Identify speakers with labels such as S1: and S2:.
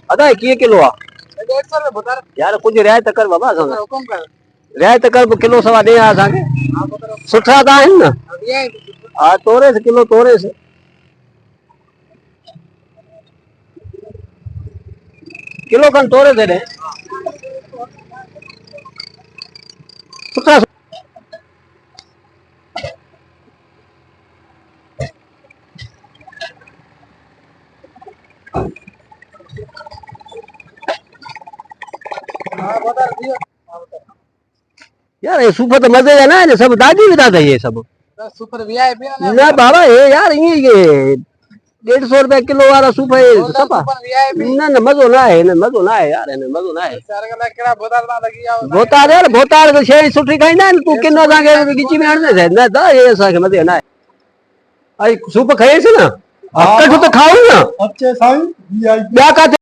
S1: अदा किए किलो आ
S2: 150 में बुधार
S1: यार कुछ रियायत कर बाबा असां
S2: हुकुम कर
S1: रियायत कर किलो सवा दे असांखे
S2: हां बुधार
S1: सुठा त आहिनि न
S2: ये
S1: हा तोरे से किलो तोरे से किलो खन तोरे दे दे सुठा
S2: हां बुधार दियो
S1: यार ये सूफ तो मजे है ना सब दागी विदा था ये सब
S2: सुपर वीआईपी
S1: ना बाबा ये यार ये 150 रुपया किलो वाला सूफ है सपा
S2: सुपर वीआईपी
S1: ना ना मजो ना है मजो ना है यार मजो ना है
S2: चार गला केड़ा बुधार ना लगी आओ
S1: भोतार यार भोतार तो शे सुठी खाईंदा तू किनो असांखे गिची में हणंदे छा न त ये असांखे मजे ना आहे आई सूफ खाएस ना अक्कड़ तो खाऊं ना
S2: अच्छे साईं वीआईपी
S1: ॿिया काथे